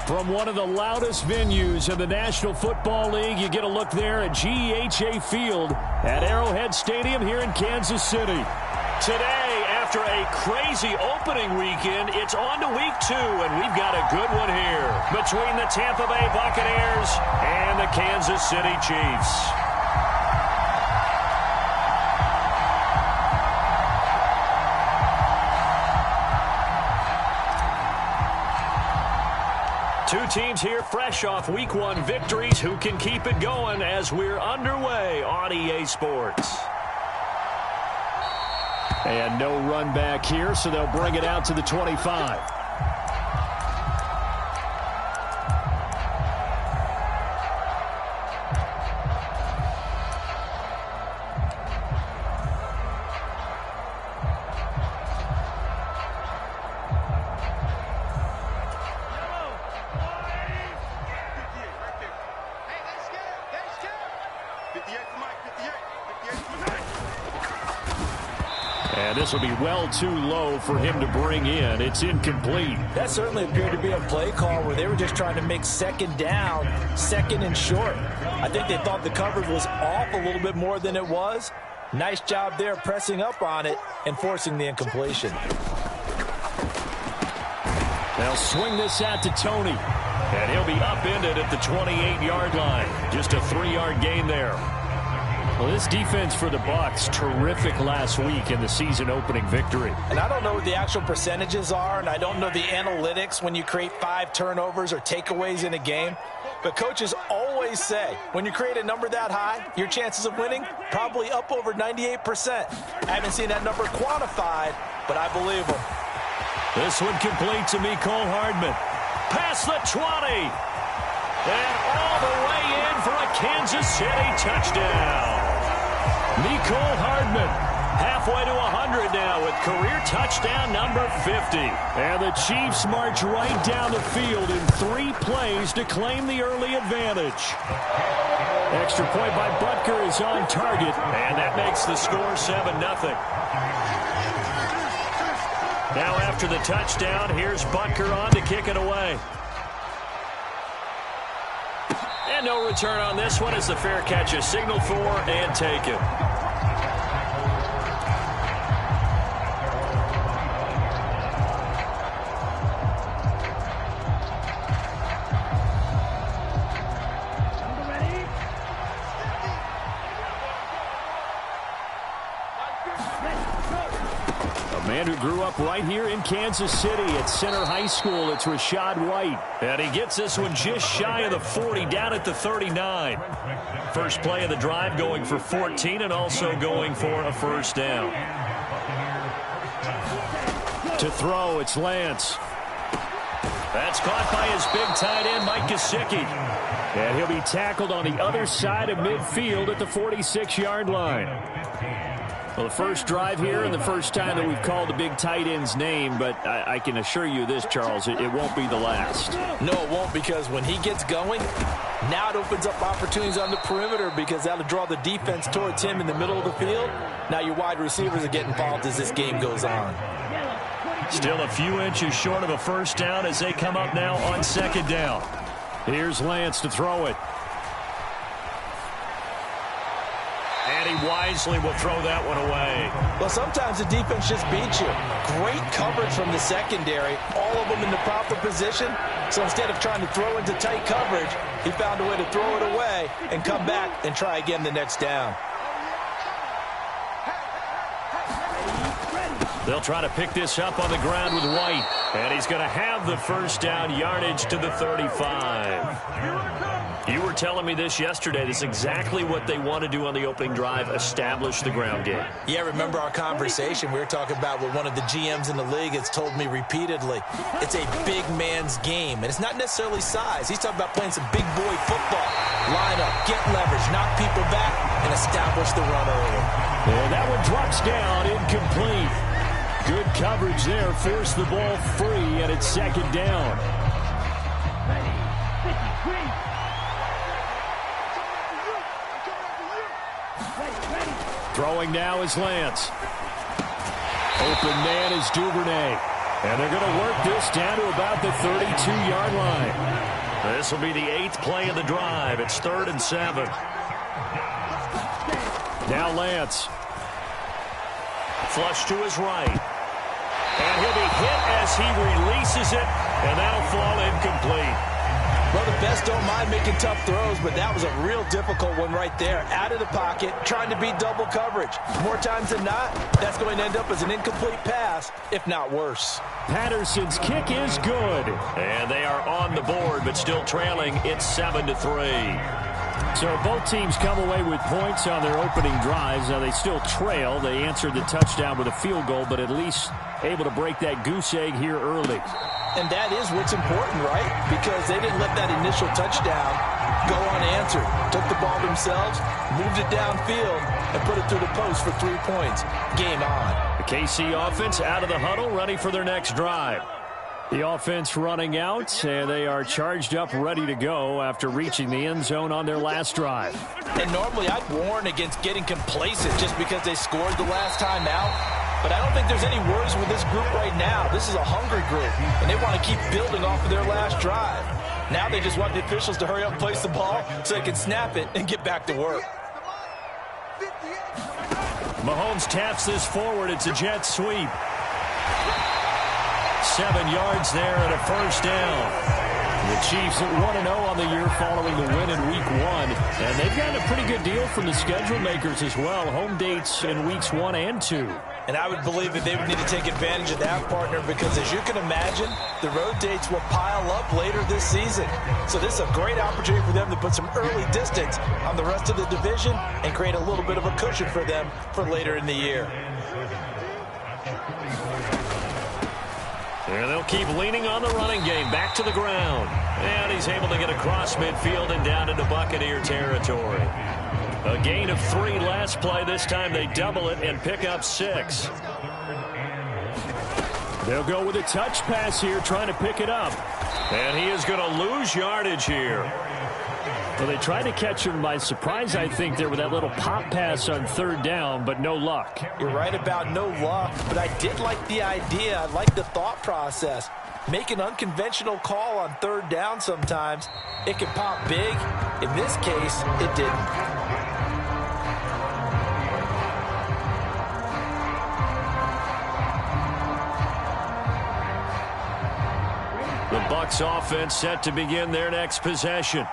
From one of the loudest venues in the National Football League, you get a look there at GEHA Field at Arrowhead Stadium here in Kansas City. Today, after a crazy opening weekend, it's on to week 2, and we've got a good one here between the Tampa Bay Buccaneers and the Kansas City Chiefs. Two teams here fresh off Week 1 victories who can keep it going as we're underway on EA Sports. And no run back here, so they'll bring it out to the 25. And this will be well too low for him to bring in. It's incomplete. That certainly appeared to be a play call where they were just trying to make second down, second and short. I think they thought the coverage was off a little bit more than it was. Nice job there pressing up on it and forcing the incompletion. They'll swing this out to Tony. And he'll be upended at the 28-yard line. Just a 3-yard gain there. Well, this defense for the Bucs, terrific last week in the season-opening victory. And I don't know what the actual percentages are, and I don't know the analytics when you create 5 turnovers or takeaways in a game. But coaches always say, when you create a number that high, your chances of winning probably up over 98%. I haven't seen that number quantified, but I believe them. This one complete to Mecole Hardman. Past the 20. And all the way in for a Kansas City touchdown. Mecole Hardman halfway to 100 now with career touchdown number 50. And the Chiefs march right down the field in 3 plays to claim the early advantage. Extra point by Butker is on target, and that makes the score 7-0. Now after the touchdown, here's Butker on to kick it away. And no return on this one as the fair catch is signaled for and taken. Man who grew up right here in Kansas City at Center High School. It's Rachaad White. And he gets this one just shy of the 40, down at the 39. First play of the drive going for 14 and also going for a first down. To throw, it's Lance. That's caught by his big tight end, Mike Gesicki. And he'll be tackled on the other side of midfield at the 46-yard line. Well, the first drive here and the first time that we've called the big tight end's name, but I can assure you this, Charles, it won't be the last. No, it won't, because when he gets going, now it opens up opportunities on the perimeter because that'll draw the defense towards him in the middle of the field. Now your wide receivers are getting involved as this game goes on. Still a few inches short of a first down as they come up now on second down. Here's Lance to throw it. And he wisely will throw that one away. Well, sometimes the defense just beats you. Great coverage from the secondary, all of them in the proper position. So instead of trying to throw into tight coverage, he found a way to throw it away and come back and try again the next down. They'll try to pick this up on the ground with White. And he's going to have the first down, yardage to the 35. You were telling me this yesterday. This is exactly what they want to do on the opening drive, establish the ground game. Yeah, remember our conversation? We were talking about what one of the GMs in the league has told me repeatedly. It's a big man's game, and it's not necessarily size. He's talking about playing some big boy football. Line up, get leverage, knock people back, and establish the run early. And that one drops down, incomplete. Good coverage there. Forced the ball free, and it's second down. Throwing now is Lance. Open man is Duvernay. And they're going to work this down to about the 32-yard line. This will be the 8th play of the drive. It's 3rd and 7. Now Lance. Flush to his right. And he'll be hit as he releases it, and that'll fall incomplete. Well, the best don't mind making tough throws, but that was a real difficult one right there. Out of the pocket, trying to beat double coverage. More times than not, that's going to end up as an incomplete pass, if not worse. Patterson's kick is good. And they are on the board, but still trailing. It's 7-3. So both teams come away with points on their opening drives. Now they still trail. They answered the touchdown with a field goal, but at least able to break that goose egg here early. And that is what's important, right? Because they didn't let that initial touchdown go unanswered. Took the ball themselves, moved it downfield, and put it through the post for 3 points. Game on. The KC offense out of the huddle, ready for their next drive. The offense running out, and they are charged up, ready to go after reaching the end zone on their last drive. And normally I'd warn against getting complacent just because they scored the last time out. But I don't think there's any worries with this group right now. This is a hungry group, and they want to keep building off of their last drive. Now they just want the officials to hurry up and place the ball so they can snap it and get back to work. Mahomes taps this forward. It's a jet sweep. 7 yards there and a first down. The Chiefs at 1-0 on the year following the win in Week 1. And they've gotten a pretty good deal from the schedule makers as well. Home dates in Weeks 1 and 2. And I would believe that they would need to take advantage of that, partner, because as you can imagine, the road dates will pile up later this season. So this is a great opportunity for them to put some early distance on the rest of the division and create a little bit of a cushion for them for later in the year. And they'll keep leaning on the running game. Back to the ground. And he's able to get across midfield and down into Buccaneer territory. A gain of 3 last play. This time they double it and pick up 6. They'll go with a touch pass here, trying to pick it up. And he is going to lose yardage here. Well, they tried to catch him by surprise, I think, there with that little pop pass on 3rd down, but no luck. You're right about no luck, but I did like the idea. I like the thought process. Make an unconventional call on 3rd down sometimes. It can pop big. In this case, it didn't. The Bucs offense set to begin their next possession.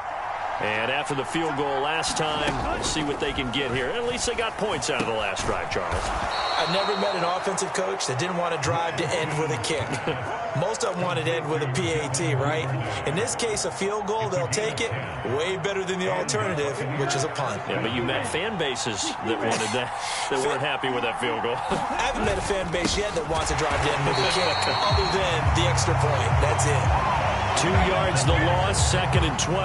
And after the field goal last time, we'll see what they can get here. At least they got points out of the last drive, Charles. I've never met an offensive coach that didn't want to drive to end with a kick. Most of them wanted to end with a PAT, right? In this case, a field goal, they'll take it. Way better than the alternative, which is a punt. Yeah, but you met fan bases that wanted that, that weren't happy with that field goal. I haven't met a fan base yet that wants to drive to end with a kick, other than the extra point. That's it. 2 yards the loss, 2nd and 12.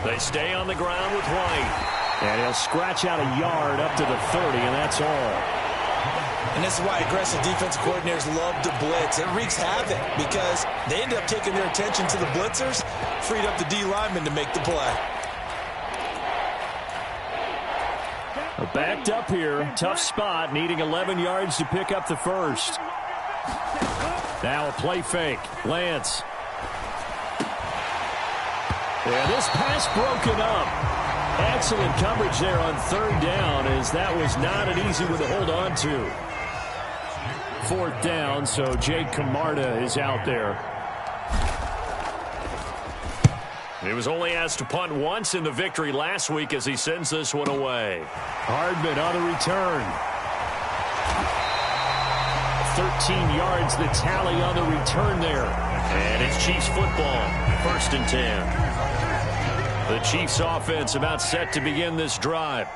They stay on the ground with White. And he'll scratch out a yard up to the 30, and that's all. And this is why aggressive defensive coordinators love to blitz. It wreaks havoc because they end up taking their attention to the blitzers, freed up the D lineman to make the play. Backed up here, tough spot, needing 11 yards to pick up the first. Now a play fake. Lance. Yeah, this pass broken up. Excellent coverage there on 3rd down, as that was not an easy one to hold on to. 4th down, so Jake Camarda is out there. He was only asked to punt once in the victory last week as he sends this one away. Hardman on the return. 13 yards the tally on the return there. And it's Chiefs football, 1st and 10. The Chiefs offense about set to begin this drive.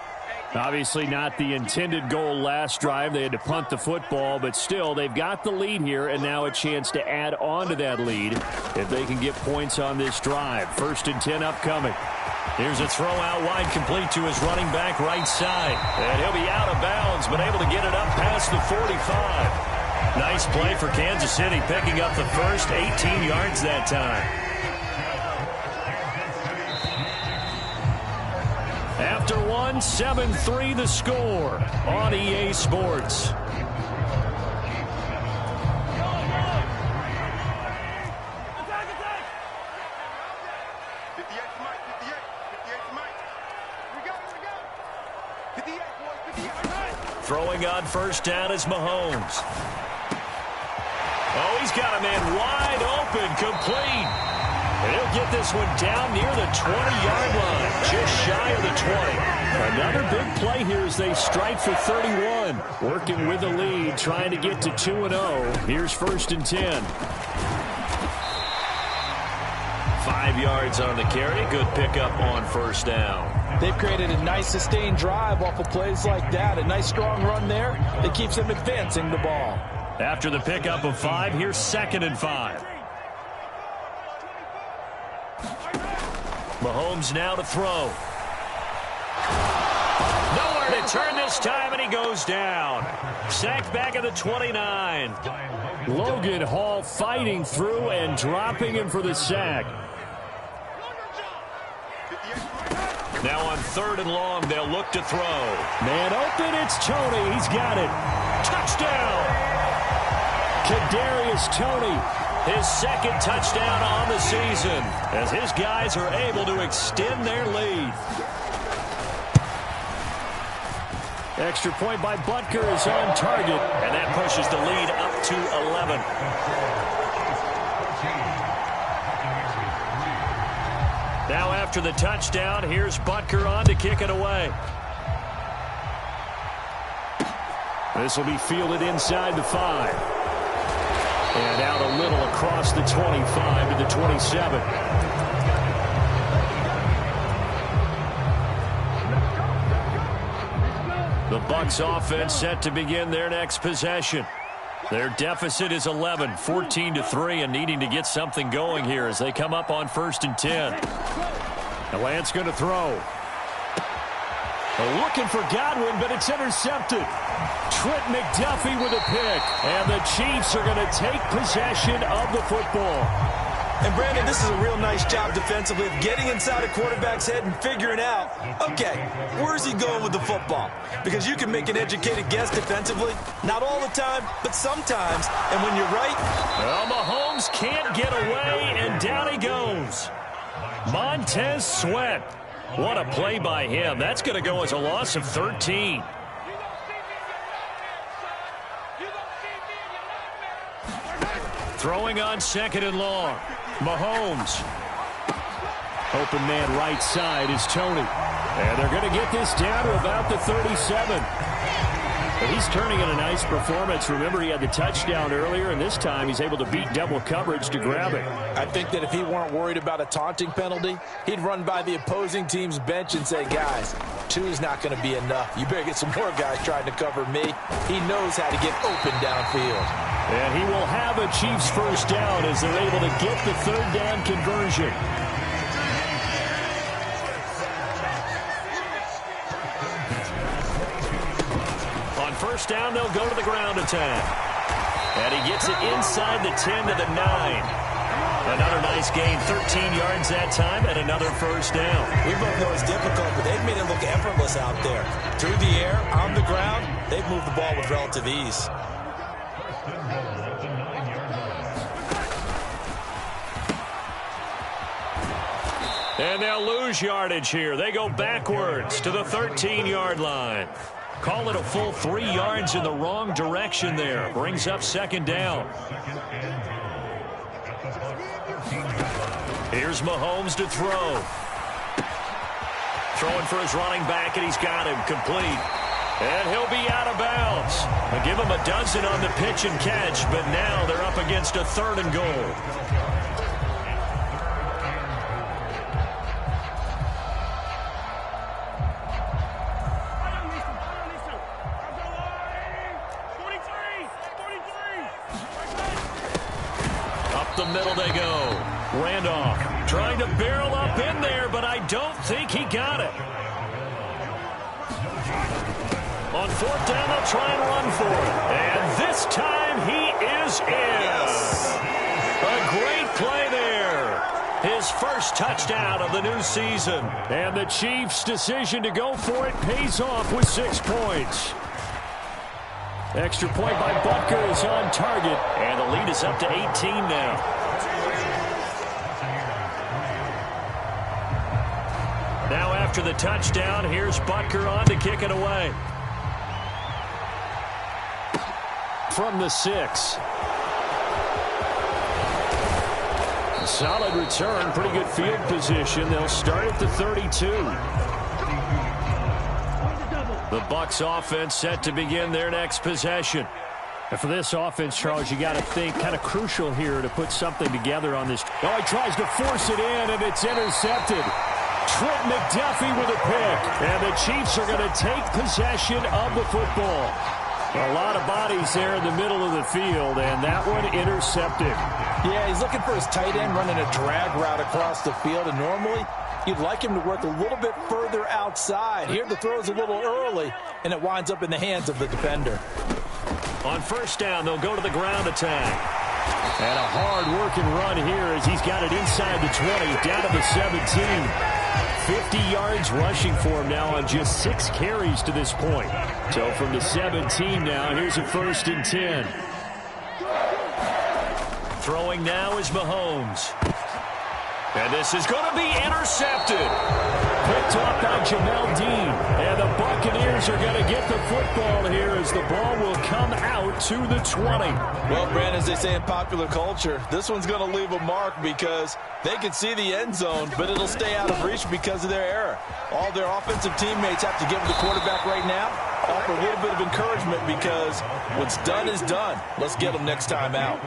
Obviously not the intended goal last drive. They had to punt the football, but still, they've got the lead here, and now a chance to add on to that lead if they can get points on this drive. 1st and 10 upcoming. Here's a throw out wide, complete to his running back right side. And he'll be out of bounds, but able to get it up past the 45. Nice play for Kansas City, picking up the first 18 yards that time. After one, 7-3 the score on EA Sports. Throwing on 1st down is Mahomes. Oh, he's got a man wide open, complete. And he'll get this one down near the 20-yard line, just shy of the 20. Another big play here as they strike for 31. Working with the lead, trying to get to 2-0. Here's 1st and 10. 5 yards on the carry. Good pickup on 1st down. They've created a nice sustained drive off of plays like that. A nice strong run there that keeps them advancing the ball. After the pickup of 5, here's 2nd and 5. Mahomes now to throw. Nowhere to turn this time, and he goes down. Sacked back at the 29. Logan Hall fighting through and dropping him for the sack. Now on 3rd and long, they'll look to throw. Man open, it's Tony. He's got it. Touchdown! Kadarius Toney, his 2nd touchdown on the season, as his guys are able to extend their lead. Extra point by Butker is on target, and that pushes the lead up to 11. Now after the touchdown, here's Butker on to kick it away. This will be fielded inside the 5. And out a little across the 25 to the 27. The Bucs offense set to begin their next possession. Their deficit is 11, 14-3, and needing to get something going here as they come up on 1st and 10. Now Lance going to throw. Looking for Godwin, but it's intercepted. Trent McDuffie with a pick, and the Chiefs are going to take possession of the football. And, Brandon, this is a real nice job defensively of getting inside a quarterback's head and figuring out, okay, where's he going with the football? Because you can make an educated guess defensively. Not all the time, but sometimes. And when you're right. Well, Mahomes can't get away, and down he goes. Montez Sweat. What a play by him. That's going to go as a loss of 13. Throwing on 2nd and long. Mahomes. Open man right side is Tony. And they're going to get this down to about the 37. But he's turning in a nice performance. Remember, he had the touchdown earlier, and this time he's able to beat double coverage to grab it. I think that if he weren't worried about a taunting penalty, he'd run by the opposing team's bench and say, guys, 2 is not going to be enough. You better get some more guys trying to cover me. He knows how to get open downfield. And he will have a Chiefs 1st down as they're able to get the 3rd down conversion. On 1st down, they'll go to the ground attack. And he gets it inside the 10 to the 9. Another nice gain, 13 yards that time, and another 1st down. We both know it's difficult, but they've made it look effortless out there. Through the air, on the ground, they've moved the ball with relative ease. And they'll lose yardage here. They go backwards to the 13-yard line. Call it a full 3 yards in the wrong direction there. Brings up 2nd down. Here's Mahomes to throw. Throwing for his running back, and he's got him complete. And he'll be out of bounds. They'll give him a dozen on the pitch and catch, but now they're up against a 3rd and goal. Up the middle they go. Randolph trying to barrel up in there, but I don't think he got it. On fourth down, they'll try and run for it. And this time he is in. Yes. A great play there. His first touchdown of the new season. And the Chiefs' decision to go for it pays off with 6 points. Extra point by Butker is on target. And the lead is up to 18 now. Now after the touchdown, here's Butker on to kick it away. From the 6. A solid return, pretty good field position. They'll start at the 32. The Bucs offense set to begin their next possession. And for this offense, Charles, you got to think kind of crucial here to put something together on this. Oh, he tries to force it in, and it's intercepted. Trent McDuffie with a pick. And the Chiefs are going to take possession of the football. A lot of bodies there in the middle of the field, and that one intercepted. Yeah, he's looking for his tight end running a drag route across the field, and normally you'd like him to work a little bit further outside. Here the throw is a little early, and it winds up in the hands of the defender. On first down, they'll go to the ground attack. And a hard-working run here as he's got it inside the 20, down to the 17. 50 yards rushing for him now on just 6 carries to this point. So from the 17 now, here's a 1st and 10. Throwing now is Mahomes. And this is going to be intercepted. Picked off by Jamel Dean. And the Buccaneers are going to get the football here as the ball will come out to the 20. Well, Brandon, as they say in popular culture, this one's going to leave a mark because they can see the end zone, but it'll stay out of reach because of their error. All their offensive teammates have to give the quarterback right now, offer a little bit of encouragement because what's done is done. Let's get them next time out.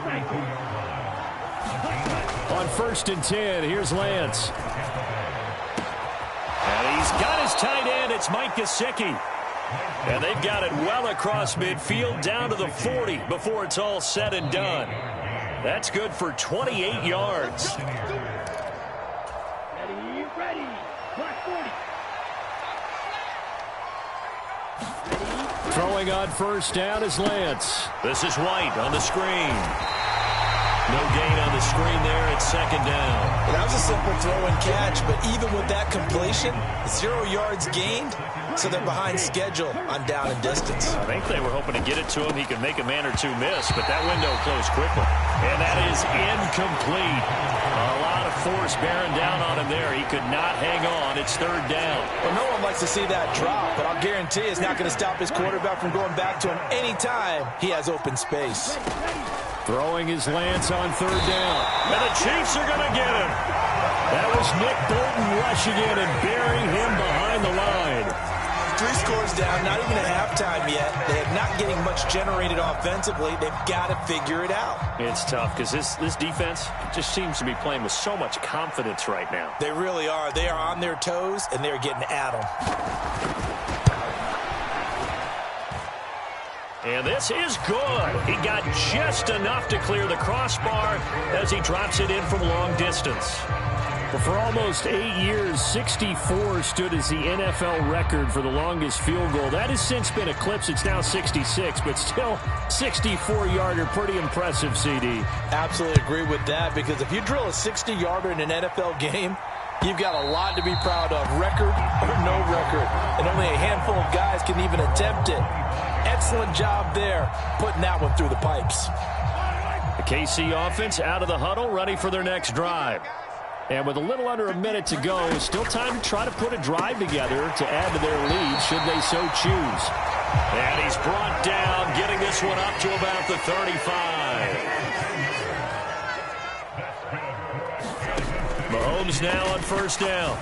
On 1st and 10, here's Lance. And he's got his tight end. It's Mike Gesicki. And they've got it well across midfield down to the 40 before it's all said and done. That's good for 28 yards. Ready. Black 40. Throwing on first down is Lance. This is White on the screen. No gain on the screen there at 2nd down. Well, that was a simple throw and catch, but even with that completion, 0 yards gained, so they're behind schedule on down and distance. I think they were hoping to get it to him. He could make a man or two miss, but that window closed quickly. And that is incomplete. A lot of force bearing down on him there. He could not hang on. It's 3rd down. Well, no one likes to see that drop, but I'll guarantee it's not going to stop his quarterback from going back to him anytime he has open space. Throwing his Lance on 3rd down. And the Chiefs are going to get him. That was Nick Bolton rushing in and burying him behind the line. 3 scores down, not even at halftime yet. They are not getting much generated offensively. They've got to figure it out. It's tough because this defense just seems to be playing with so much confidence right now. They really are. They are on their toes, and they're getting at them. And this is good. He got just enough to clear the crossbar as he drops it in from long distance. But for almost 8 years, 64 stood as the NFL record for the longest field goal. That has since been eclipsed. It's now 66, but still 64-yarder. Pretty impressive, CD. Absolutely agree with that, because if you drill a 60-yarder in an NFL game, you've got a lot to be proud of, record or no record. And only a handful of guys can even attempt it. Excellent job there, putting that one through the pipes. The KC offense out of the huddle, ready for their next drive. And with a little under a minute to go, still time to try to put a drive together to add to their lead, should they so choose. And he's brought down, getting this one up to about the 35. Mahomes now on first down.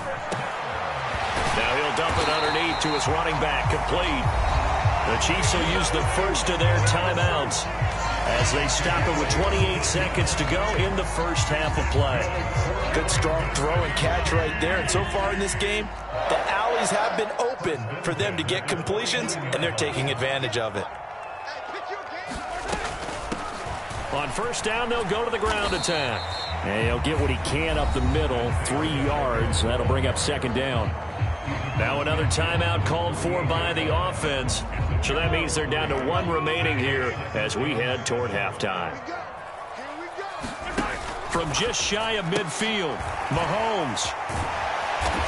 Now he'll dump it underneath to his running back, complete. The Chiefs will use the first of their timeouts as they stop it with 28 seconds to go in the first half of play. Good strong throw and catch right there. And so far in this game, the alleys have been open for them to get completions, and they're taking advantage of it. On first down, they'll go to the ground attack. And he'll get what he can up the middle, 3 yards. That'll bring up second down. Now another timeout called for by the offense. So that means they're down to 1 remaining here as we head toward halftime. From just shy of midfield, Mahomes.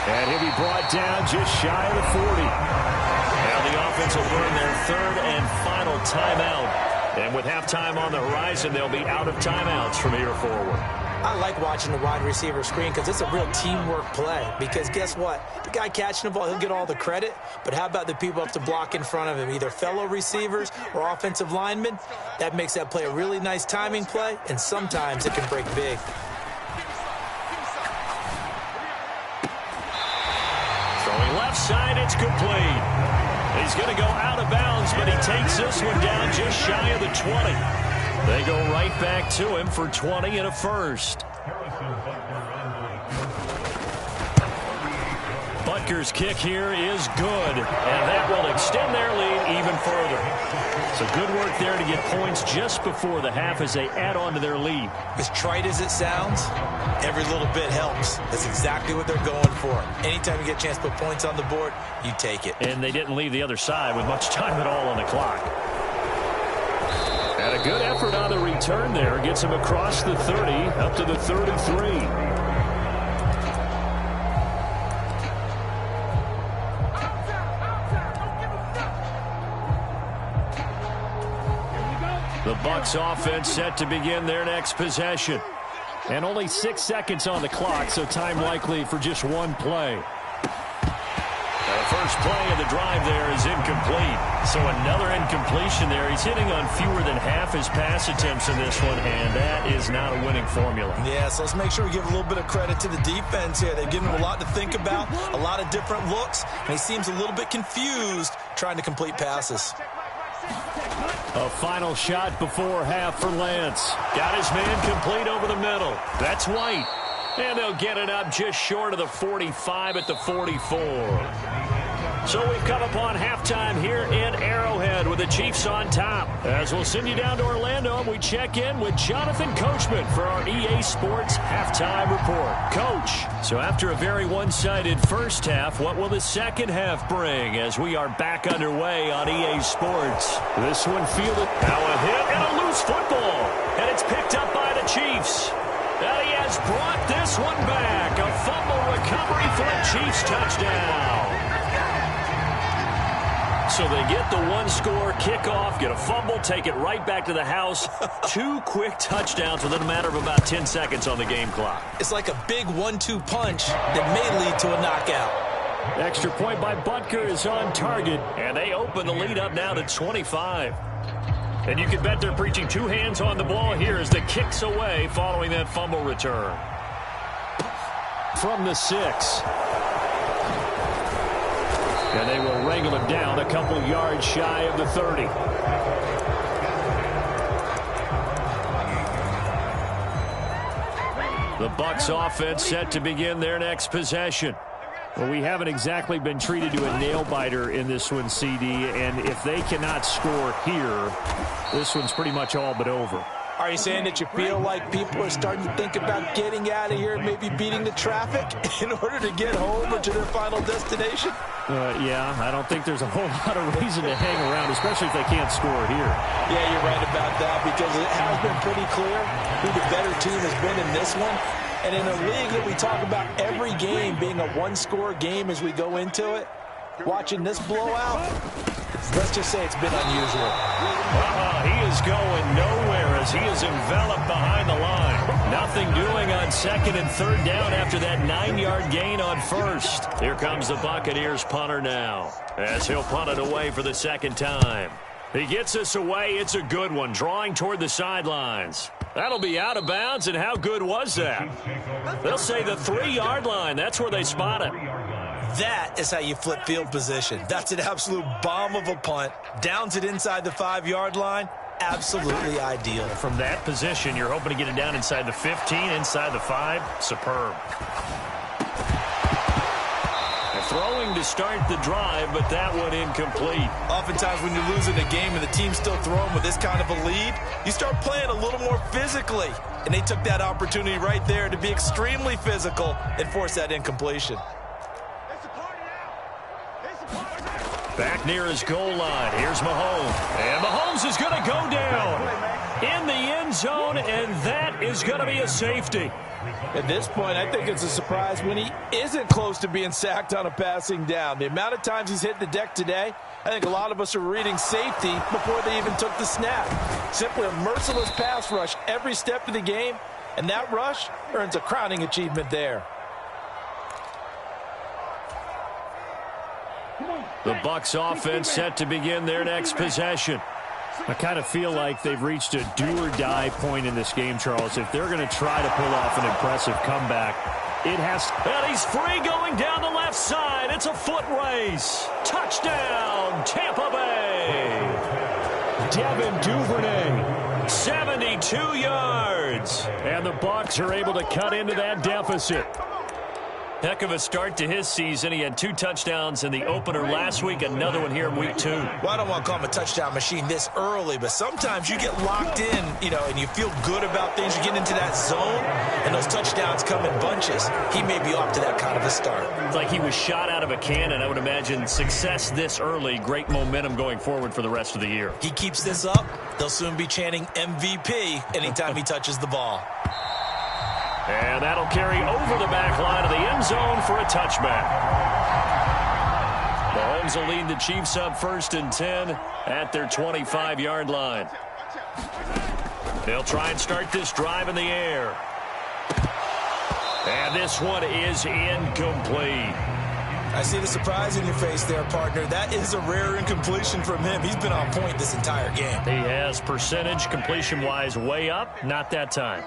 And he'll be brought down just shy of the 40. Now the offense will burn their 3rd and final timeout. And with halftime on the horizon, they'll be out of timeouts from here forward. I like watching the wide receiver screen because it's a real teamwork play. Because guess what? The guy catching the ball, he'll get all the credit. But how about the people up to block in front of him, either fellow receivers or offensive linemen? That makes that play a really nice timing play, and sometimes it can break big. Throwing left side, it's complete. He's going to go out of bounds, but he takes this one down just shy of the 20. They go right back to him for 20 and a first. Butker's kick here is good, and that will extend their lead even further. So good work there to get points just before the half as they add on to their lead. As trite as it sounds, every little bit helps. That's exactly what they're going for. Anytime you get a chance to put points on the board, you take it. And they didn't leave the other side with much time at all on the clock. And a good effort on the return there. Gets him across the 30, up to the 33. The Bucs offense set to begin their next possession. And only 6 seconds on the clock, so time likely for just one play. The first play of the drive there is incomplete. So another incompletion there. He's hitting on fewer than half his pass attempts in this one, and that is not a winning formula. Yeah, so let's make sure we give a little bit of credit to the defense here. They've given him a lot to think about, a lot of different looks, and he seems a little bit confused trying to complete passes. A final shot before half for Lance. Got his man complete over the middle. That's White. And they'll get it up just short of the 45 at the 44. So we've come upon halftime here in Arrowhead with the Chiefs on top. As we'll send you down to Orlando, and we check in with Jonathan Coachman for our EA Sports Halftime Report. Coach, so after a very one-sided first half, what will the second half bring as we are back underway on EA Sports? This one fielded. Now a hit and a loose football. And it's picked up by the Chiefs. And he has brought this one back. A fumble recovery for a Chiefs touchdown. So they get the one-score kickoff, get a fumble, take it right back to the house. 2 quick touchdowns within a matter of about 10 seconds on the game clock. It's like a big 1-2 punch that may lead to a knockout. Extra point by Butker is on target, and they open the lead up now to 25. And you can bet they're preaching 2 hands on the ball here as the kick's away following that fumble return. From the 6. And they will wrangle him down a couple yards shy of the 30. The Bucs offense set to begin their next possession. Well, we haven't exactly been treated to a nail-biter in this one, CD, and if they cannot score here, this one's pretty much all but over. Are you saying that you feel like people are starting to think about getting out of here and maybe beating the traffic in order to get home or to their final destination? Yeah, I don't think there's a whole lot of reason to hang around, especially if they can't score here. Yeah, you're right about that because it has been pretty clear who the better team has been in this one. And in a league that we talk about every game being a one-score game as we go into it, watching this blowout, let's just say it's been unusual. He is going nowhere as he is enveloped behind the line. Nothing doing on 2nd and 3rd down after that 9-yard gain on 1st. Here comes the Buccaneers punter now as he'll punt it away for the 2nd time. He gets us away. It's a good one, drawing toward the sidelines. That'll be out of bounds, and how good was that? They'll say the 3-yard line. That's where they spot it. That is how you flip field position. That's an absolute bomb of a punt. Downs it inside the 5-yard line. Absolutely ideal. From that position, you're hoping to get it down inside the 15, inside the 5. Superb. Throwing to start the drive, but that one incomplete. Oftentimes when you're losing a game and the team's still throwing with this kind of a lead, you start playing a little more physically. And they took that opportunity right there to be extremely physical and force that incompletion. Back near his goal line. Here's Mahomes. And Mahomes is going to go down in the end zone, and that is going to be a safety. At this point, I think it's a surprise when he isn't close to being sacked on a passing down. The amount of times he's hit the deck today, I think a lot of us are reading safety before they even took the snap. Simply a merciless pass rush every step of the game, and that rush earns a crowning achievement there. The Bucs offense set to begin their next possession. I kind of feel like they've reached a do-or-die point in this game, Charles. If they're going to try to pull off an impressive comeback, it has to. And he's free going down the left side. It's a foot race. Touchdown, Tampa Bay. Devin Duvernay, 72 yards. And the Bucs are able to cut into that deficit. Heck of a start to his season. He had 2 touchdowns in the opener last week, another one here in week 2. Well, I don't want to call him a touchdown machine this early, but sometimes you get locked in, and you feel good about things. You get into that zone, and those touchdowns come in bunches. He may be off to that kind of a start. It's like he was shot out of a cannon. I would imagine success this early, great momentum going forward for the rest of the year. He keeps this up, they'll soon be chanting MVP anytime he touches the ball. And that'll carry over the back line of the end zone for a touchback. Mahomes will lead the Chiefs up 1st and 10 at their 25-yard line. They'll try and start this drive in the air. And this one is incomplete. I see the surprise in your face there, partner. That is a rare incompletion from him. He's been on point this entire game. He has percentage completion-wise way up. Not that time.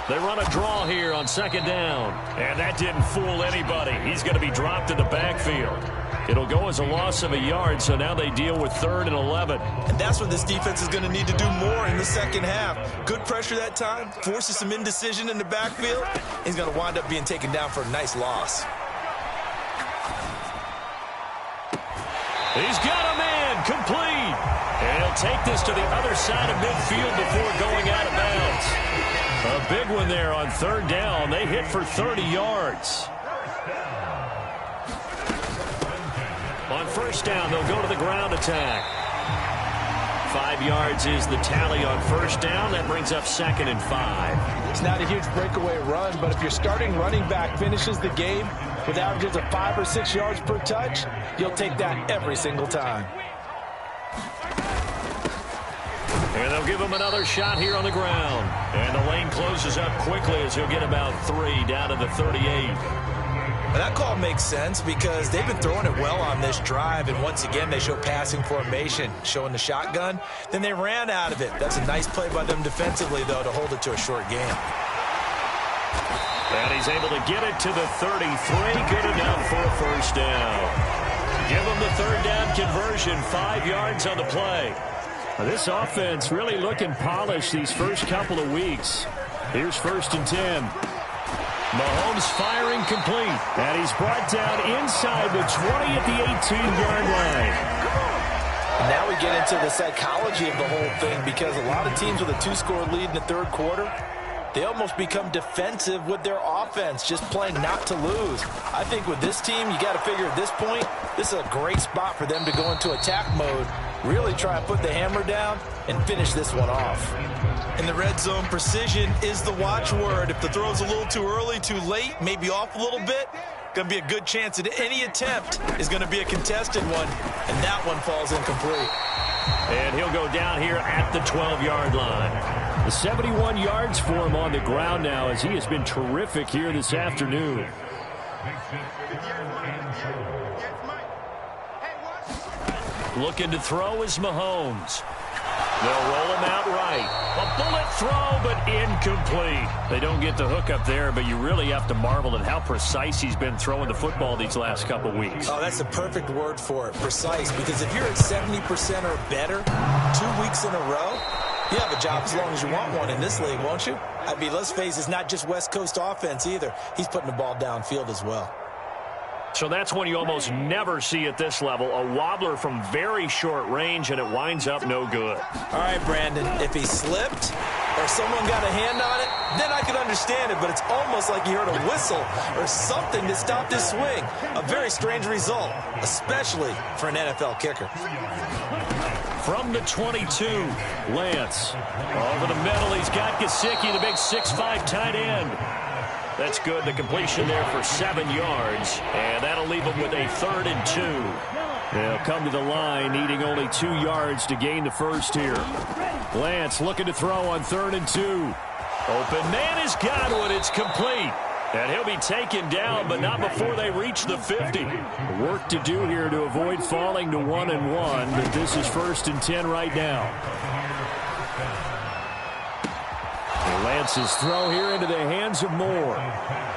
They run a draw here on 2nd down. And that didn't fool anybody. He's going to be dropped in the backfield. It'll go as a loss of a yard, so now they deal with 3rd and 11. And that's what this defense is going to need to do more in the second half. Good pressure that time, forces some indecision in the backfield. He's going to wind up being taken down for a nice loss. He's got a man, complete. And he'll take this to the other side of midfield before going out of bounds. A big one there on 3rd down. They hit for 30 yards. On 1st down, they'll go to the ground attack. 5 yards is the tally on 1st down. That brings up 2nd and 5. It's not a huge breakaway run, but if your starting running back finishes the game with averages of 5 or 6 yards per touch, you'll take that every single time. And they'll give him another shot here on the ground. And the lane closes up quickly as he'll get about 3 down to the 38. Well, that call makes sense because they've been throwing it well on this drive, and once again they show passing formation, showing the shotgun. Then they ran out of it. That's a nice play by them defensively, though, to hold it to a short game. And he's able to get it to the 33. Good enough for a 1st down. Give him the 3rd down conversion. 5 yards on the play. This offense really looking polished these first couple of weeks. Here's 1st and 10. Mahomes firing complete. And he's brought down inside the 20 at the 18-yard line. Now we get into the psychology of the whole thing, because a lot of teams with a 2-score lead in the 3rd quarter, they almost become defensive with their offense, just playing not to lose. I think with this team, you got to figure at this point, this is a great spot for them to go into attack mode, really try and put the hammer down and finish this one off. In the red zone, precision is the watchword. If the throw's a little too early, too late, maybe off a little bit, going to be a good chance that any attempt is going to be a contested one, and that one falls incomplete. And he'll go down here at the 12-yard line. The 71 yards for him on the ground now, as he has been terrific here this afternoon. Looking to throw is Mahomes. They'll roll him out right. A bullet throw, but incomplete. They don't get the hook up there, but you really have to marvel at how precise he's been throwing the football these last couple weeks. Oh, that's the perfect word for it, precise. Because if you're at 70% or better 2 weeks in a row, You have a job as long as you want one in this league, won't you? I mean, let's face it, it's not just West Coast offense either. He's putting the ball downfield as well. So that's one you almost never see at this level. A wobbler from very short range, and it winds up no good. All right, Brandon, if he slipped or someone got a hand on it, then I could understand it, but it's almost like you heard a whistle or something that stopped his swing. A very strange result, especially for an NFL kicker. From the 22, Lance. Over the middle, he's got Gesicki, the big 6'5" tight end. That's good. The completion there for 7 yards, and that'll leave him with a 3rd and 2. They'll come to the line, needing only 2 yards to gain the first here. Lance looking to throw on 3rd and 2. Open man is Godwin. It's complete. And he'll be taken down, but not before they reach the 50. Work to do here to avoid falling to 1-1, but this is 1st and 10 right now. Lance's throw here into the hands of Moore.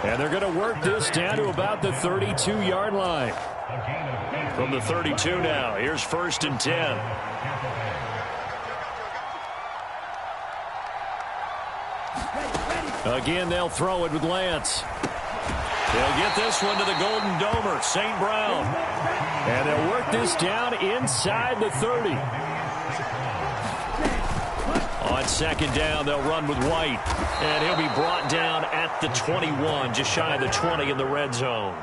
And they're going to work this down to about the 32-yard line. From the 32 now, here's 1st and 10. Again, they'll throw it with Lance. They'll get this one to the Golden Domer, St. Brown. And they'll work this down inside the 30. On 2nd down, they'll run with White. And he'll be brought down at the 21, just shy of the 20 in the red zone.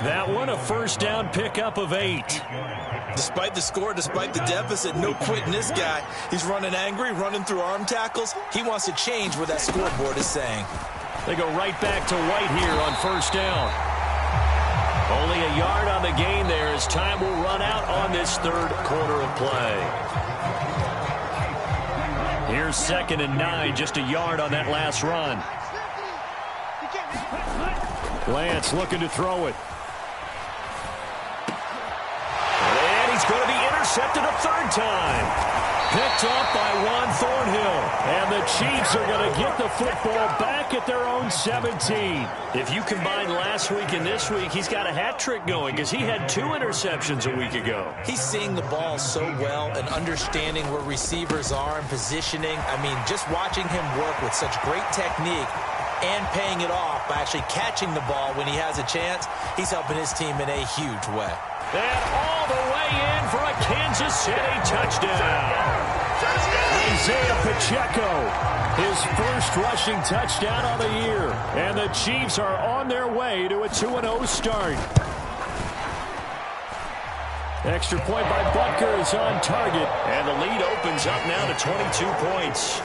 That one, a 1st down pickup of 8. Despite the score, despite the deficit, no quitting this guy. He's running angry, running through arm tackles. He wants to change what that scoreboard is saying. They go right back to White here on 1st down. Only a yard on the gain there as time will run out on this 3rd quarter of play. Here's 2nd and 9, just a yard on that last run. Lance looking to throw it. He's going to be intercepted a 3rd time. Picked off by Juan Thornhill. And the Chiefs are going to get the football back at their own 17. If you combine last week and this week, he's got a hat trick going because he had 2 interceptions a week ago. He's seeing the ball so well and understanding where receivers are and positioning. I mean, just watching him work with such great technique and paying it off by actually catching the ball when he has a chance, he's helping his team in a huge way. And all the way in for a Kansas City touchdown. Isaiah Pacheco, his 1st rushing touchdown of the year. And the Chiefs are on their way to a 2-0 start. Extra point by Butker is on target. And the lead opens up now to 22 points.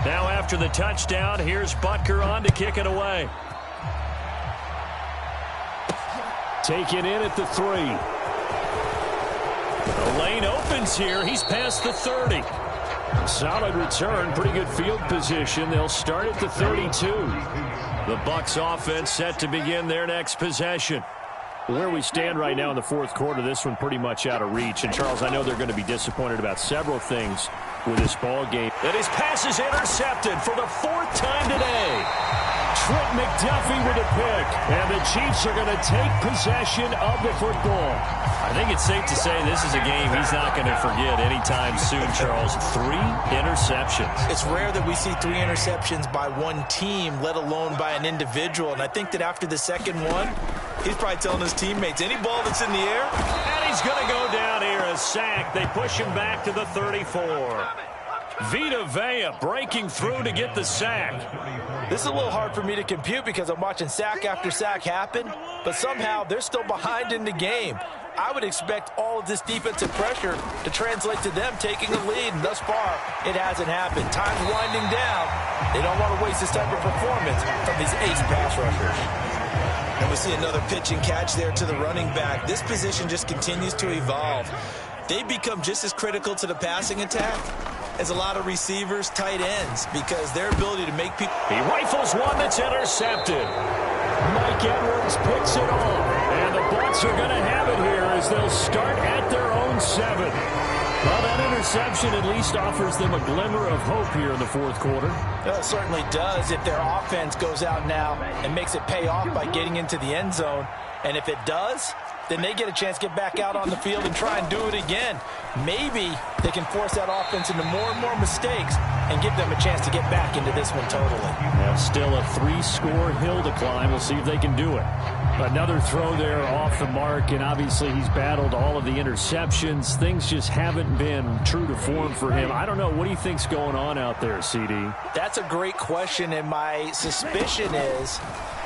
Now after the touchdown, here's Butker on to kick it away. Taken in at the 3. The lane opens here. He's past the 30. Solid return. Pretty good field position. They'll start at the 32. The Bucs offense set to begin their next possession. Where we stand right now in the 4th quarter, this one pretty much out of reach. And, Charles, I know they're going to be disappointed about several things with this ball game. And his pass is intercepted for the 4th time today. Trent McDuffie with a pick. And the Chiefs are going to take possession of the football. I think it's safe to say this is a game he's not going to forget anytime soon, Charles. 3 interceptions. It's rare that we see 3 interceptions by one team, let alone by an individual. And I think that after the 2nd one, he's probably telling his teammates, any ball that's in the air. And he's going to go down here, a sack. They push him back to the 34. Vita Vea breaking through to get the sack. This is a little hard for me to compute because I'm watching sack after sack happen, but somehow they're still behind in the game. I would expect all of this defensive pressure to translate to them taking a lead, and thus far, it hasn't happened. Time's winding down. They don't want to waste this type of performance from these ace pass rushers. And we see another pitch and catch there to the running back. This position just continues to evolve. They become just as critical to the passing attack as a lot of receivers, tight ends, because their ability to make people... He rifles one that's intercepted. Mike Edwards picks it off. And the Bucs are going to have it here as they'll start at their own 7. Well, that interception at least offers them a glimmer of hope here in the 4th quarter. Well, it certainly does if their offense goes out now and makes it pay off by getting into the end zone. And if it does, then they get a chance to get back out on the field and try and do it again. Maybe they can force that offense into more and more mistakes and give them a chance to get back into this one totally. Now still a 3-score hill to climb. We'll see if they can do it. Another throw there off the mark, and obviously he's battled all of the interceptions. Things just haven't been true to form for him. I don't know. What do you think's going on out there, CD? That's a great question, and my suspicion is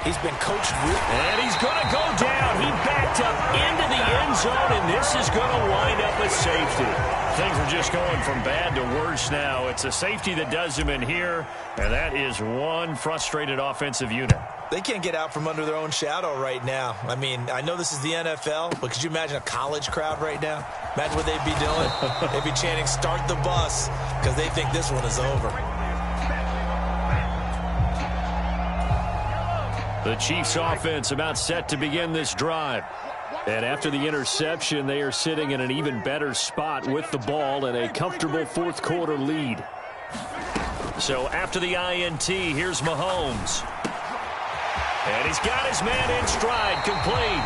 he's been coached really. And he's going to go down. He backed up into the end zone, and this is going to wind up a safety. Things are just going from bad to worse now. It's a safety that does him in here, and that is one frustrated offensive unit. They can't get out from under their own shadow right now. I mean, I know this is the NFL, but could you imagine a college crowd right now? Imagine what they'd be doing. They'd be chanting, "Start the bus," because they think this one is over. The Chiefs offense about set to begin this drive. And after the interception, they are sitting in an even better spot with the ball and a comfortable fourth quarter lead. So after the INT, here's Mahomes. And he's got his man in stride, complete.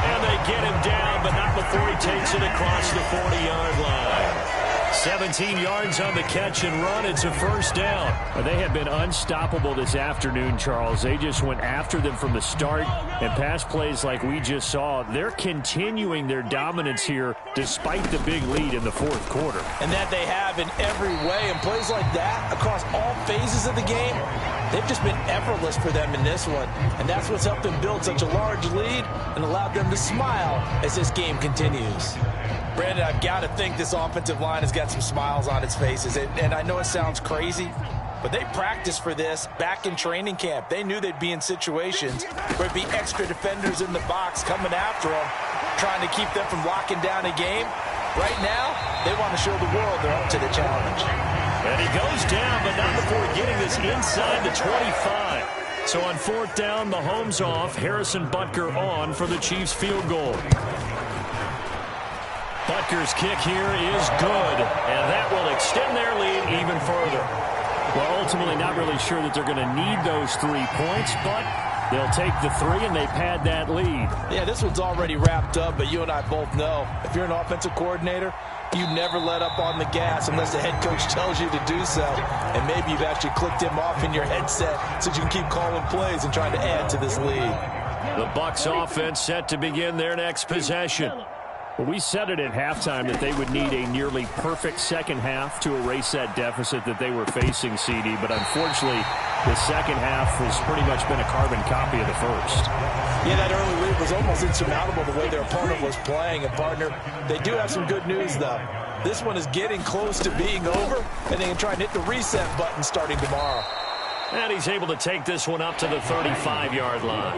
And they get him down, but not before he takes it across the 40-yard line. 17 yards on the catch and run. It's a first down. They have been unstoppable this afternoon, Charles. They just went after them from the start, and pass plays like we just saw, they're continuing their dominance here despite the big lead in the fourth quarter. And that they have in every way. And plays like that across all phases of the game, they've just been effortless for them in this one. And that's what's helped them build such a large lead and allowed them to smile as this game continues. Brandon, I've got to think this offensive line has got some smiles on its faces. And I know it sounds crazy, but they practiced for this back in training camp. They knew they'd be in situations where it'd be extra defenders in the box coming after them, trying to keep them from locking down a game. Right now, they want to show the world they're up to the challenge. And he goes down, but not before getting this inside the 25. So on fourth down, Mahomes off, Harrison Butker on for the Chiefs field goal. Butker's kick here is good, and that will extend their lead even further. Well, ultimately not really sure that they're going to need those 3 points, but they'll take the 3 and they pad that lead. Yeah, this one's already wrapped up, but you and I both know if you're an offensive coordinator, you never let up on the gas unless the head coach tells you to do so. And maybe you've actually clicked him off in your headset so you can keep calling plays and trying to add to this lead. The Bucs offense set to begin their next possession. Well, we said it at halftime that they would need a nearly perfect second half to erase that deficit that they were facing, CD. But unfortunately, the second half has pretty much been a carbon copy of the first. Yeah, that early lead was almost insurmountable the way their opponent was playing. And, partner, they do have some good news, though. This one is getting close to being over, and they can try and hit the reset button starting tomorrow. And he's able to take this one up to the 35-yard line.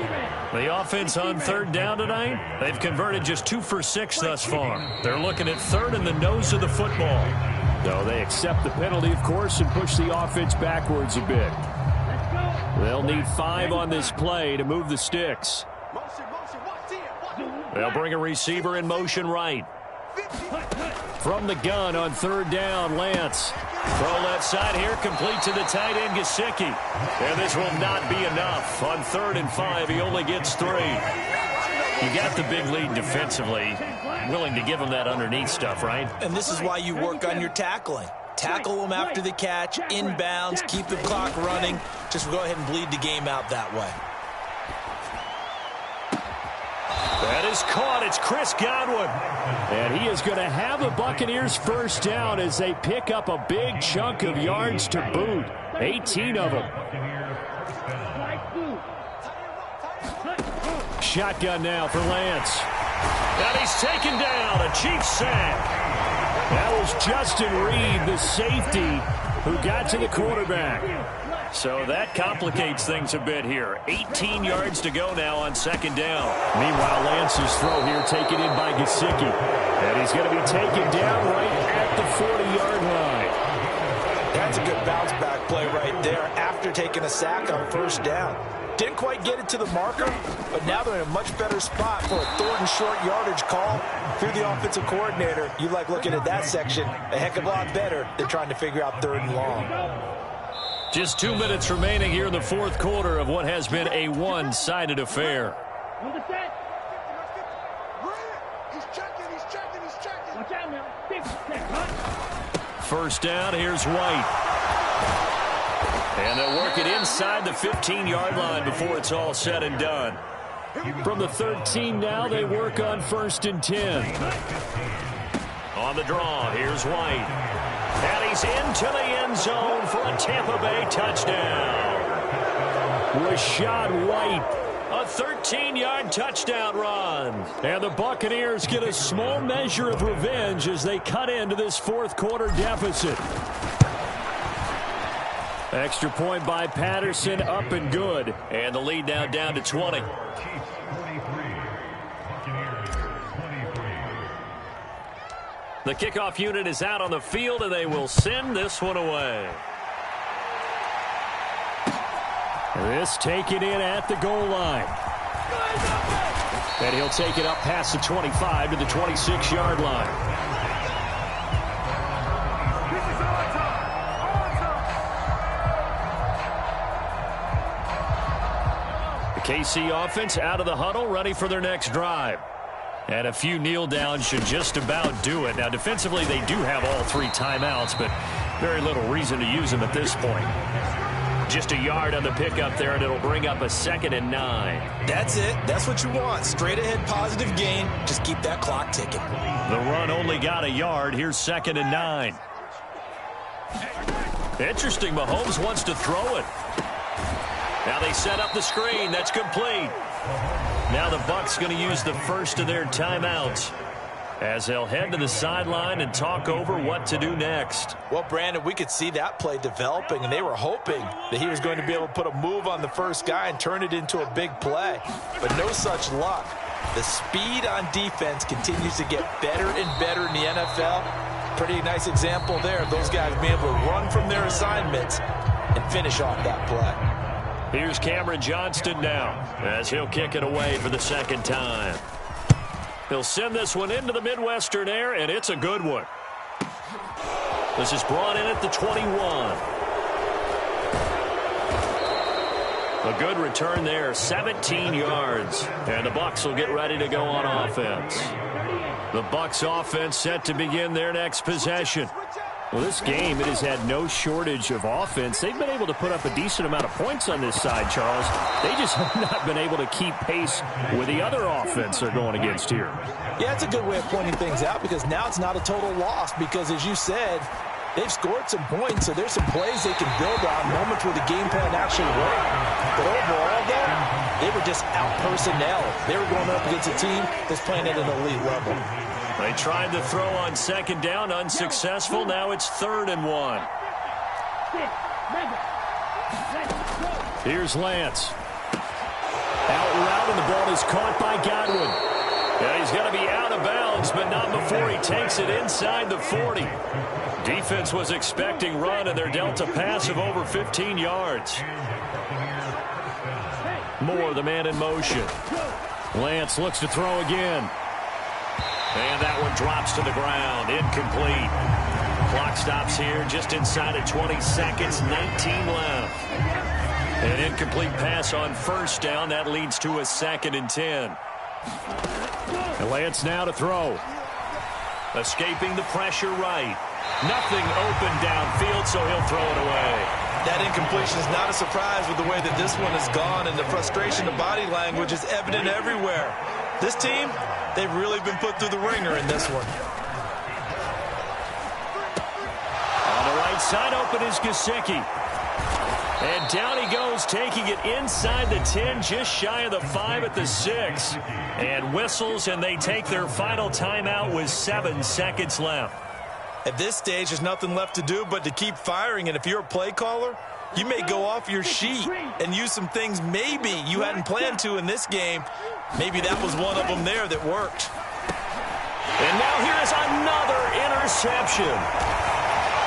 The offense on third down tonight, they've converted just 2 for 6 thus far. They're looking at third in the nose of the football. No, they accept the penalty, of course, and push the offense backwards a bit. They'll need 5 on this play to move the sticks. They'll bring a receiver in motion right. From the gun on third down, Lance. Throw left side here, complete to the tight end, Gesicki. And this will not be enough. On 3rd and 5, he only gets 3. You got the big lead defensively. Willing to give him that underneath stuff, right? And this is why you work on your tackling. Tackle them after the catch, inbounds, keep the clock running. Just go ahead and bleed the game out that way. That is caught. It's Chris Godwin. And he is going to have the Buccaneers first down as they pick up a big chunk of yards to boot. 18 of them. Shotgun now for Lance. And he's taken down. A Chiefs sack. That was Justin Reed, the safety, who got to the quarterback. So that complicates things a bit here. 18 yards to go now on second down. Meanwhile, Lance's throw here taken in by Gesicki. And he's going to be taken down right at the 40-yard line. That's a good bounce-back play right there after taking a sack on first down. Didn't quite get it to the marker, but now they're in a much better spot for a 3rd and short yardage call through the offensive coordinator. You like looking at that section a heck of a lot better than trying to figure out 3rd and long. Just 2 minutes remaining here in the fourth quarter of what has been a one-sided affair. Watch out now. 50 seconds. First down, here's White. And they'll work it inside the 15-yard line before it's all said and done. From the 13 now, they work on 1st and 10. On the draw, here's White. And he's into the end zone for a Tampa Bay touchdown. Rachaad White. A 13-yard touchdown run. And the Buccaneers get a small measure of revenge as they cut into this fourth quarter deficit. Extra point by Patterson, up and good. And the lead now down to 20. The kickoff unit is out on the field, and they will send this one away. This taken in at the goal line. And he'll take it up past the 25 to the 26-yard line. The KC offense out of the huddle, ready for their next drive. And a few kneel downs should just about do it. Now, defensively, they do have all 3 timeouts, but very little reason to use them at this point. Just a yard on the pickup there, and it'll bring up a 2nd and 9. That's it. That's what you want. Straight ahead positive gain. Just keep that clock ticking. The run only got a yard. Here's 2nd and 9. Interesting. Mahomes wants to throw it. Now they set up the screen. That's complete. Now the Bucs going to use the first of their timeouts as they'll head to the sideline and talk over what to do next. Well, Brandon, we could see that play developing, and they were hoping that he was going to be able to put a move on the first guy and turn it into a big play. But no such luck. The speed on defense continues to get better and better in the NFL. Pretty nice example there of those guys being able to run from their assignments and finish off that play. Here's Cameron Johnston now as he'll kick it away for the 2nd time. He'll send this one into the Midwestern air, and it's a good one. This is brought in at the 21. A good return there, 17 yards. And the Bucs will get ready to go on offense. The Bucs offense set to begin their next possession. Well, this game, it has had no shortage of offense. They've been able to put up a decent amount of points on this side, Charles. They just have not been able to keep pace with the other offense they're going against here. Yeah, it's a good way of pointing things out because now it's not a total loss because, as you said, they've scored some points, so there's some plays they can build on, moments where the game plan actually worked. But overall, though, they were just out-personnel. They were going up against a team that's playing at an elite level. They tried to throw on 2nd down, unsuccessful. Now it's 3rd and 1. Here's Lance. Out route, and the ball is caught by Godwin. Yeah, he's going to be out of bounds, but not before he takes it inside the 40. Defense was expecting run, and they're dealt a pass of over 15 yards. Moore, the man in motion. Lance looks to throw again. And that one drops to the ground. Incomplete. Clock stops here just inside of 20 seconds. 19 left. An incomplete pass on 1st down. That leads to a 2nd and 10. And Lance now to throw. Escaping the pressure right. Nothing open downfield, so he'll throw it away. That incompletion is not a surprise with the way that this one has gone, and the frustration of body language is evident everywhere. This team, they've really been put through the ringer in this one. On the right side, open is Gesicki. And down he goes, taking it inside the 10, just shy of the 5 at the 6. And whistles, and they take their final timeout with 7 seconds left. At this stage, there's nothing left to do but to keep firing. And if you're a play caller, you may go off your sheet and use some things maybe you hadn't planned to in this game. Maybe that was one of them there that worked. And now here is another interception.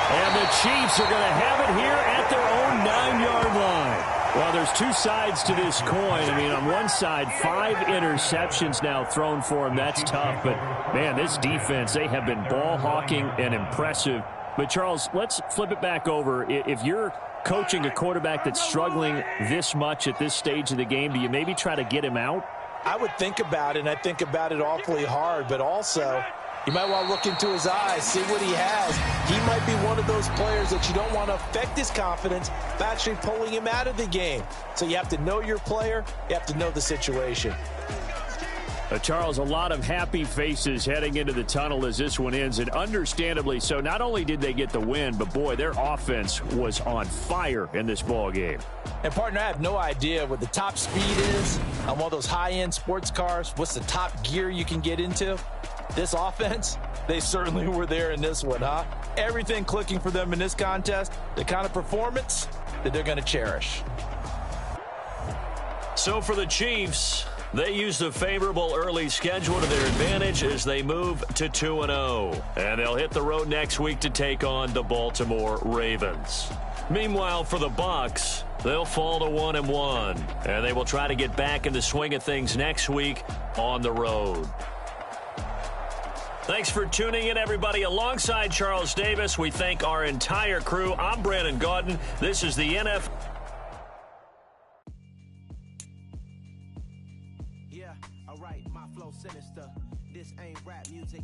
And the Chiefs are going to have it here at their own 9-yard line. Well, there's 2 sides to this coin. I mean, on one side, 5 interceptions now thrown for him. That's tough. But, man, this defense, they have been ball hawking and impressive. But, Charles, let's flip it back over. If you're coaching a quarterback that's struggling this much at this stage of the game, do you maybe try to get him out? I would think about it, and I think about it awfully hard, but also you might want to look into his eyes, see what he has. He might be one of those players that you don't want to affect his confidence by actually pulling him out of the game. So you have to know your player. You have to know the situation. Charles, a lot of happy faces heading into the tunnel as this one ends, and understandably so. Not only did they get the win, but, boy, their offense was on fire in this ball game. And, partner, I have no idea what the top speed is on one of those high-end sports cars. What's the top gear you can get into? This offense, they certainly were there in this one, huh? Everything clicking for them in this contest, the kind of performance that they're going to cherish. So for the Chiefs, they used a favorable early schedule to their advantage as they move to 2-0. And they'll hit the road next week to take on the Baltimore Ravens. Meanwhile, for the Bucs, they'll fall to 1-1. And they will try to get back in the swing of things next week on the road. Thanks for tuning in, everybody. Alongside Charles Davis, we thank our entire crew. I'm Brandon Gaudin. This is the NFL. Yeah, all right, my flow sinister. This ain't rap music.